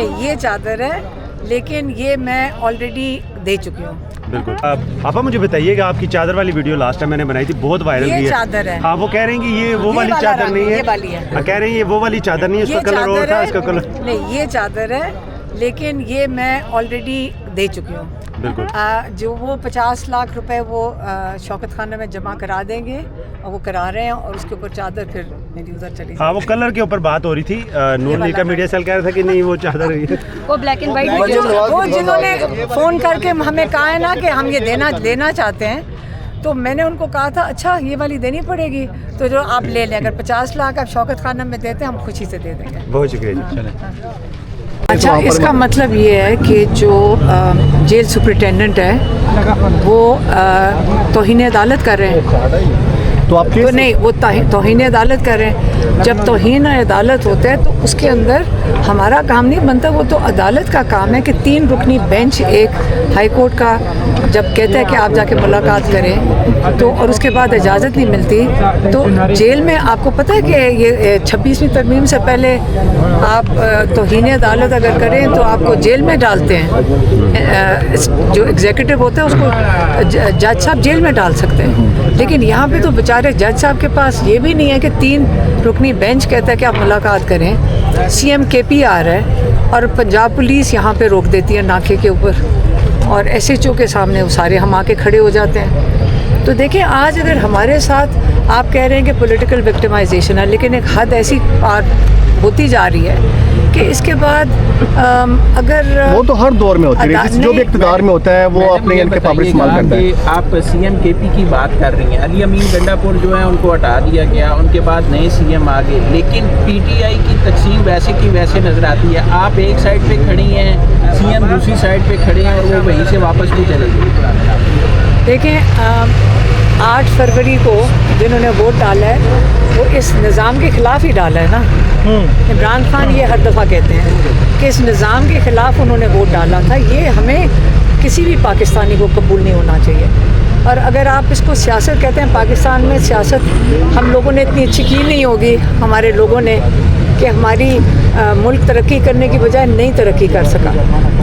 ये चादर है, लेकिन ये मैं ऑलरेडी दे चुकी हूँ। बिल्कुल। आपा मुझे बताइएगा, आपकी चादर वाली वीडियो लास्ट टाइम मैंने बनाई थी, बहुत वायरल हुई है। चादर है। हाँ, वो कह रहे हैं कि ये वो वाली चादर नहीं है, ये वाली है। हाँ, कह रहे हैं ये वो वाली चादर नहीं है, उसका कलर और था, इसका कलर नहीं। ये चादर है, लेकिन ये मैं ऑलरेडी दे चुकी हूँ। बिल्कुल। जो वो 50 लाख रुपए वो शौकत खाना में जमा करा देंगे, और वो करा रहे हैं, और उसके ऊपर चादर फिर मेरी उधर चली। हाँ, वो कलर के ऊपर बात हो रही थी। नूर का मीडिया सेल कह रहा था कि नहीं वो चादर है, वो ब्लैक एंड व्हाइट। वो जिन्होंने फ़ोन करके हमें कहा है ना कि हम ये देना चाहते हैं, तो मैंने उनको कहा था अच्छा ये वाली देनी पड़ेगी, तो जो आप ले लें, अगर 50 लाख आप शौकत खाना में देते हैं हम खुशी से दे देंगे। बहुत शुक्रिया। अच्छा, इसका मतलब ये है कि जो जेल सुपरिटेंडेंट है वो तौहीन अदालत कर रहे हैं। तो आपके तो नहीं, वो तौहीन अदालत कर रहे हैं। जब तौहीन अदालत होता है तो उसके अंदर हमारा काम नहीं बनता, वो तो अदालत का काम है कि 3 रुकनी बेंच, एक हाई कोर्ट का जब कहता है कि आप जाके मुलाकात करें, तो और उसके बाद इजाज़त नहीं मिलती, तो जेल में आपको पता है कि ये 26वीं तरमीम से पहले आप तौहीन अदालत अगर करें तो आपको जेल में डालते हैं। जो एग्जीक्यूटिव होता है उसको जज साहब जेल में डाल सकते हैं, लेकिन यहाँ पे तो बेचारे जज साहब के पास ये भी नहीं है कि 3 रुकनी बेंच कहता है कि आप मुलाकात करें। सीएम केपी आ रहा है और पंजाब पुलिस यहाँ पे रोक देती है नाके के ऊपर, और एसएचओ के सामने वो सारे हम आके खड़े हो जाते हैं। तो देखिए, आज अगर हमारे साथ आप कह रहे हैं कि पॉलिटिकल विक्टिमाइजेशन है, लेकिन एक हद ऐसी पार होती जा रही है कि इसके बाद अगर वो तो हर दौर में होती है, जो भी इक़्तिदार में होता है वो अपने इनके पावर इस्तेमाल करता है। आप सीएम केपी की बात कर रही हैं, अली अमीन गंडापुर जो है उनको हटा दिया गया, उनके बाद नए सीएम आ गए, लेकिन पीटीआई की तकसीम वैसे की वैसे नजर आती है। आप एक साइड पे खड़ी हैं, सीएम दूसरी साइड पे खड़े हैं, और वो वहीं से वापस भी चले गए। देखें, 8 फरवरी को जिन्होंने वोट डाला है वो इस निज़ाम के ख़िलाफ़ ही डाला है ना। इमरान खान ये हर दफ़ा कहते हैं कि इस निज़ाम के ख़िलाफ़ उन्होंने वोट डाला था। ये हमें किसी भी पाकिस्तानी को कबूल नहीं होना चाहिए। और अगर आप इसको सियासत कहते हैं, पाकिस्तान में सियासत हम लोगों ने इतनी अच्छी की नहीं होगी, हमारे लोगों ने, कि हमारी मुल्क तरक्की करने की बजाय नहीं तरक्की कर सका।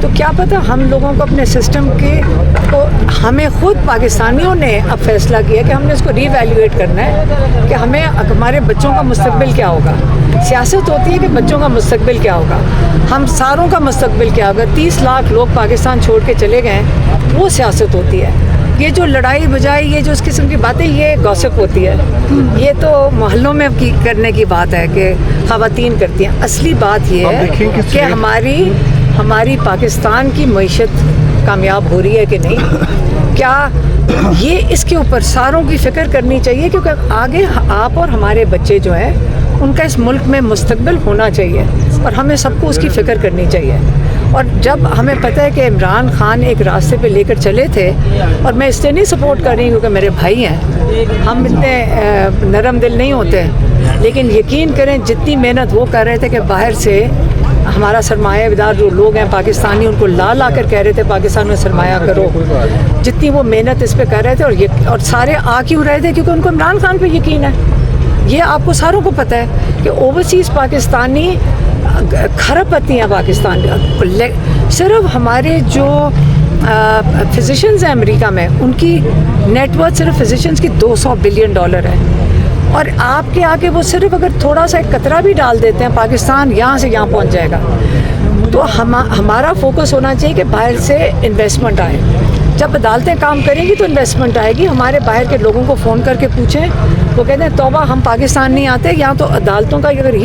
तो क्या पता हम लोगों को अपने सिस्टम के को हमें ख़ुद पाकिस्तानियों ने अब फैसला किया कि हमने इसको रीवैल्यूएट करना है कि हमें हमारे बच्चों का मुस्तकबिल क्या होगा। सियासत होती है कि बच्चों का मुस्तकबिल क्या होगा, हम सारों का मुस्तकबिल क्या होगा। 30 लाख लोग पाकिस्तान छोड़ के चले गए, वो सियासत होती है। ये जो लड़ाई बजाई, ये जो इस किस्म की बातें, ये गॉसिप होती है। ये तो मोहल्लों में करने की बात है कि ख़वातीन करती हैं। असली बात ये है कि हमारी पाकिस्तान की मईशत कामयाब हो रही है कि नहीं, क्या ये इसके ऊपर सारों की फ़िक्र करनी चाहिए, क्योंकि आगे आप और हमारे बच्चे जो हैं उनका इस मुल्क में मुस्तकबिल होना चाहिए, और हमें सबको उसकी फ़िक्र करनी चाहिए। और जब हमें पता है कि इमरान खान एक रास्ते पे लेकर चले थे, और मैं इसलिए नहीं सपोर्ट कर रही हूँ क्योंकि मेरे भाई हैं, हम इतने नरम दिल नहीं होते, लेकिन यकीन करें जितनी मेहनत वो कर रहे थे कि बाहर से हमारा सरमायादार जो लोग हैं पाकिस्तानी, उनको ला कर कह रहे थे पाकिस्तान में सरमाया करो, जितनी वो मेहनत इस पर कर रहे थे, और सारे आ क्यों रहे थे, क्योंकि उनको इमरान खान पे यकीन है। ये आपको सारों को पता है कि ओवरसीज़ पाकिस्तानी खरबपति हैं पाकिस्तान। सिर्फ हमारे जो फिजिशियंस हैं अमेरिका में, उनकी नेटवर्थ सिर्फ फिजिशियंस की $200 बिलियन है, और आपके आगे वो सिर्फ अगर थोड़ा सा एक कतरा भी डाल देते हैं, पाकिस्तान यहाँ से यहाँ पहुँच जाएगा। तो हमारा फोकस होना चाहिए कि बाहर से इन्वेस्टमेंट आए। जब अदालतें काम करेंगी तो इन्वेस्टमेंट आएगी। हमारे बाहर के लोगों को फ़ोन करके पूछें, वो कहते हैं तौबा हम पाकिस्तान नहीं आते। यहाँ तो अदालतों का अगर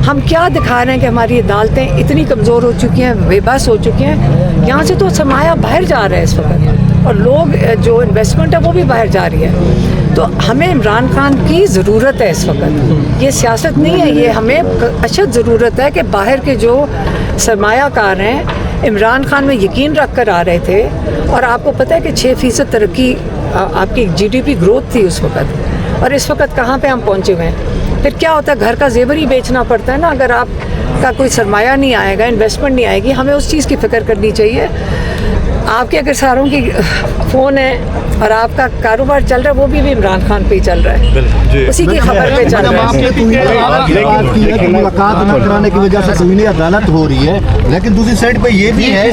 हम क्या दिखा रहे हैं कि हमारी अदालतें इतनी कमज़ोर हो चुकी हैं, बेबस हो चुकी हैं। यहाँ से तो सरमाया बाहर जा रहा है इस वक्त, और लोग जो इन्वेस्टमेंट है वो भी बाहर जा रही है। तो हमें इमरान खान की ज़रूरत है इस वक्त, ये सियासत नहीं है, ये हमें अशद ज़रूरत है कि बाहर के जो सरमायाकार हैं इमरान खान में यकीन रख कर आ रहे थे। और आपको पता है कि 6% तरक्की आपकी GDP ग्रोथ थी उस वक़्त, और इस वक्त कहाँ पे हम पहुँचे हुए हैं। फिर क्या होता है, घर का जेवर ही बेचना पड़ता है ना, अगर आपका कोई सरमाया नहीं आएगा, इन्वेस्टमेंट नहीं आएगी। हमें उस चीज़ की फ़िक्र करनी चाहिए। आपके अगर सारों की फ़ोन है और आपका कारोबार चल रहा है, वो भी इमरान खान पे ही चल रहा है, उसी की खबर पे चल रहा है। मुलाकात न कराने की वजह से सुनी अदालत हो रही है, लेकिन दूसरी साइड पे ये भी है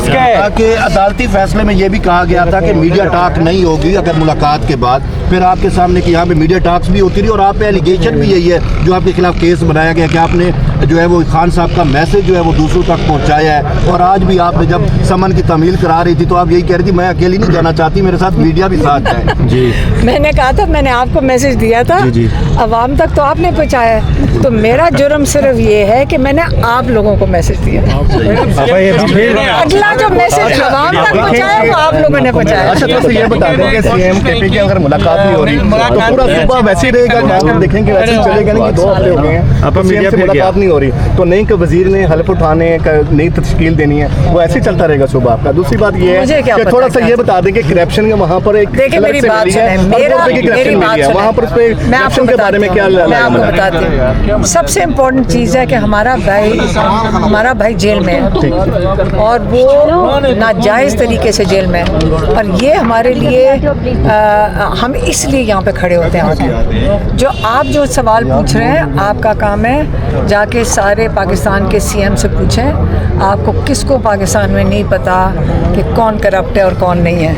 कि अदालती फैसले में ये भी कहा गया था कि मीडिया टॉक नहीं होगी अगर मुलाकात के बाद। फिर आपके सामने कि यहाँ पे मीडिया टॉक्स भी होती रही और आप पे एलिगेशन भी यही है जो आपके खिलाफ केस बनाया गया कि आपने जो है वो खान साहब का मैसेज जो है वो दूसरों तक पहुँचाया है। और आज भी आपने जब समन की तमील करा रही थी तो आप यही कह रही थी मैं अकेली नहीं जाना चाहती, मेरे साथ मीडिया भी साथ जाए। जी मैंने कहा था, मैंने आपको मैसेज दिया था, अवाम तक तो आपने पहुँचाया, तो मेरा जुर्म सिर्फ ये है कि मैंने आप लोगों को मैसेज दिया। अगला जो मैसेज अवाम तक पहुँचाया वो आप लोगों ने पहुँचाया। अच्छा तो ये बता दें कि सीएम केपी की अगर मुलाकात नहीं हो रही तो पूरा सुबह वैसे ही रहेगा, काम देखेंगे वैसे ही चलेगा नहीं। 2 हफ्ते हो गए हैं सीएम से मुलाकात नहीं हो रही, तो नई के वजीर ने हल्फ उठाने का नई तश्कील देनी है, वो ऐसे ही चलता रहेगा सुबह आपका। दूसरी बात ये है कि थोड़ा सा ये बता दें कि करप्शन के वहाँ पर एक देखिए मेरी बात सुने, वहाँ पर करप्शन के बारे में क्या मैं आपको बताती हूँ। सबसे इम्पोर्टेंट चीज़ है कि हमारा भाई जेल में है और वो नाजायज़ तरीके से जेल में है, और ये हमारे लिए हम इसलिए यहाँ पे खड़े होते हैं आके। जो सवाल पूछ रहे हैं, आपका काम है जाके सारे पाकिस्तान के सीएम से पूछें, आपको किसको पाकिस्तान में नहीं पता कि कौन करप्ट है और कौन नहीं है।